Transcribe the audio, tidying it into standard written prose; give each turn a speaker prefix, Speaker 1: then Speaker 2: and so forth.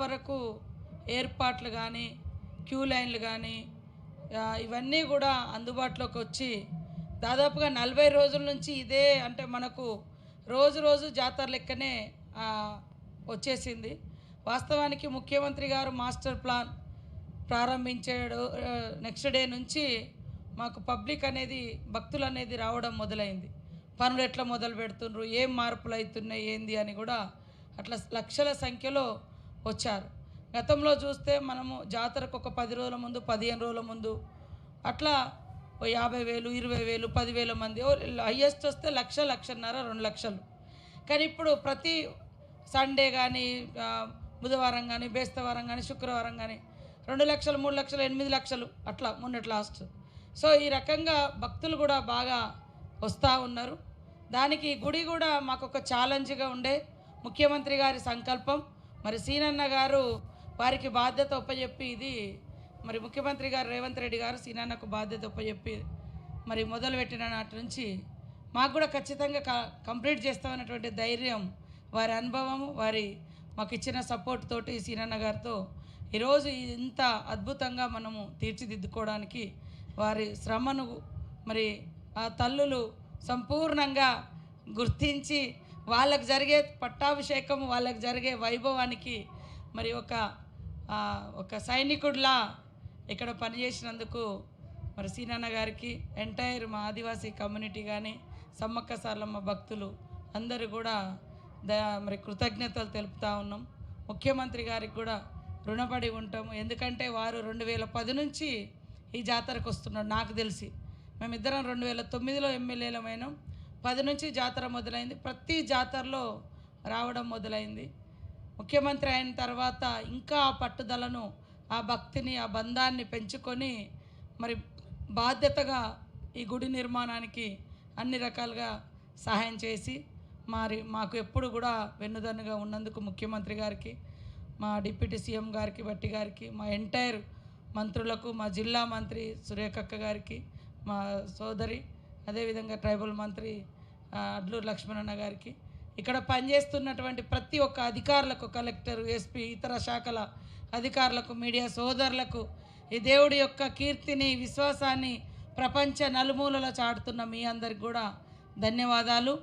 Speaker 1: వరకు ఏర్పాట్లు కానీ క్యూ లైన్లు కానీ ఇవన్నీ కూడా అందుబాటులోకి వచ్చి దాదాపుగా 40 రోజుల నుంచి ఇదే అంటే మనకు రోజు రోజు జాతర లెక్కనే వచ్చేసింది. వాస్తవానికి ముఖ్యమంత్రి గారు మాస్టర్ ప్లాన్ ప్రారంభించాడు. నెక్స్ట్ డే నుంచి మాకు పబ్లిక్ అనేది భక్తులు అనేది రావడం మొదలైంది. పనులు ఎట్లా మొదలు పెడుతుండ్రు, ఏం మార్పులు అవుతున్నాయి ఏంది అని కూడా అట్లా లక్షల సంఖ్యలో వచ్చారు. గతంలో చూస్తే మనము జాతరకు ఒక 10 రోజుల ముందు 15 రోజుల ముందు అట్లా 50,000 20,000 10,000 మంది, హయ్యెస్ట్ వస్తే 1,00,000 1,50,000 2 లక్షలు. కానీ ఇప్పుడు ప్రతి సండే కానీ బుధవారం కానీ బేస్తవారం కానీ శుక్రవారం కానీ 2 లక్షలు 3 లక్షలు 8 లక్షలు అట్లా మొన్నటి లాస్ట్. సో ఈ రకంగా భక్తులు కూడా బాగా వస్తూ ఉన్నారు. దానికి గుడి కూడా మాకు ఒక ఛాలెంజ్గా ఉండే ముఖ్యమంత్రి గారి సంకల్పం. మరి సీనన్న గారు వారికి బాధ్యత ఒప్పజెప్పి ఇది మరి ముఖ్యమంత్రి గారు రేవంత్ రెడ్డి గారు సీనన్నకు బాధ్యత ఒప్పజెప్పి మరి మొదలుపెట్టిన నాటి నుంచి మాకు కూడా ఖచ్చితంగా కంప్లీట్ చేస్తామన్నటువంటి ధైర్యం, వారి అనుభవము, వారి మాకు ఇచ్చిన సపోర్ట్ తోటి సీనన్న గారితో ఈరోజు ఇంత అద్భుతంగా మనము తీర్చిదిద్దుకోవడానికి వారి శ్రమను మరి ఆ తల్లులు సంపూర్ణంగా గుర్తించి వాళ్ళకు జరిగే పట్టాభిషేకం, వాళ్ళకు జరిగే వైభవానికి మరి ఒక సైనికుడిలా ఇక్కడ పనిచేసినందుకు మరి సీనన్న గారికి ఎంటైర్ మా ఆదివాసీ కమ్యూనిటీ కానీ సమ్మక్క సారలమ్మ భక్తులు అందరూ కూడా మరి కృతజ్ఞతలు తెలుపుతూ ఉన్నాం. ముఖ్యమంత్రి గారికి కూడా రుణపడి ఉంటాము. ఎందుకంటే వారు 2010 నుంచి ఈ జాతరకు వస్తున్నాడు. నాకు తెలిసి మేమిద్దరం 2009లో ఎమ్మెల్యేలమైనాం. 10 నుంచి జాతర మొదలైంది. ప్రతి జాతరలో రావడం మొదలైంది. ముఖ్యమంత్రి అయిన తర్వాత ఇంకా ఆ పట్టుదలను, ఆ భక్తిని, ఆ బంధాన్ని పెంచుకొని మరి బాధ్యతగా ఈ గుడి నిర్మాణానికి అన్ని రకాలుగా సహాయం చేసి మరి మాకు ఎప్పుడు కూడా వెన్నుదన్నుగా ఉన్నందుకు ముఖ్యమంత్రి గారికి, మా డిప్యూటీ సీఎం గారికి, భట్టి గారికి, మా ఎంటైర్ మంత్రులకు, మా జిల్లా మంత్రి సురేఖక్క గారికి, మా సోదరి, అదేవిధంగా ట్రైబల్ మంత్రి అడ్లూరు లక్ష్మణన్న గారికి, ఇక్కడ పనిచేస్తున్నటువంటి ప్రతి ఒక్క అధికారులకు, కలెక్టర్, ఎస్పీ, ఇతర శాఖల అధికారులకు, మీడియా సోదరులకు, ఈ దేవుడి యొక్క కీర్తిని, విశ్వాసాన్ని ప్రపంచ నలుమూలల చాటుతున్న మీ అందరికి కూడా ధన్యవాదాలు.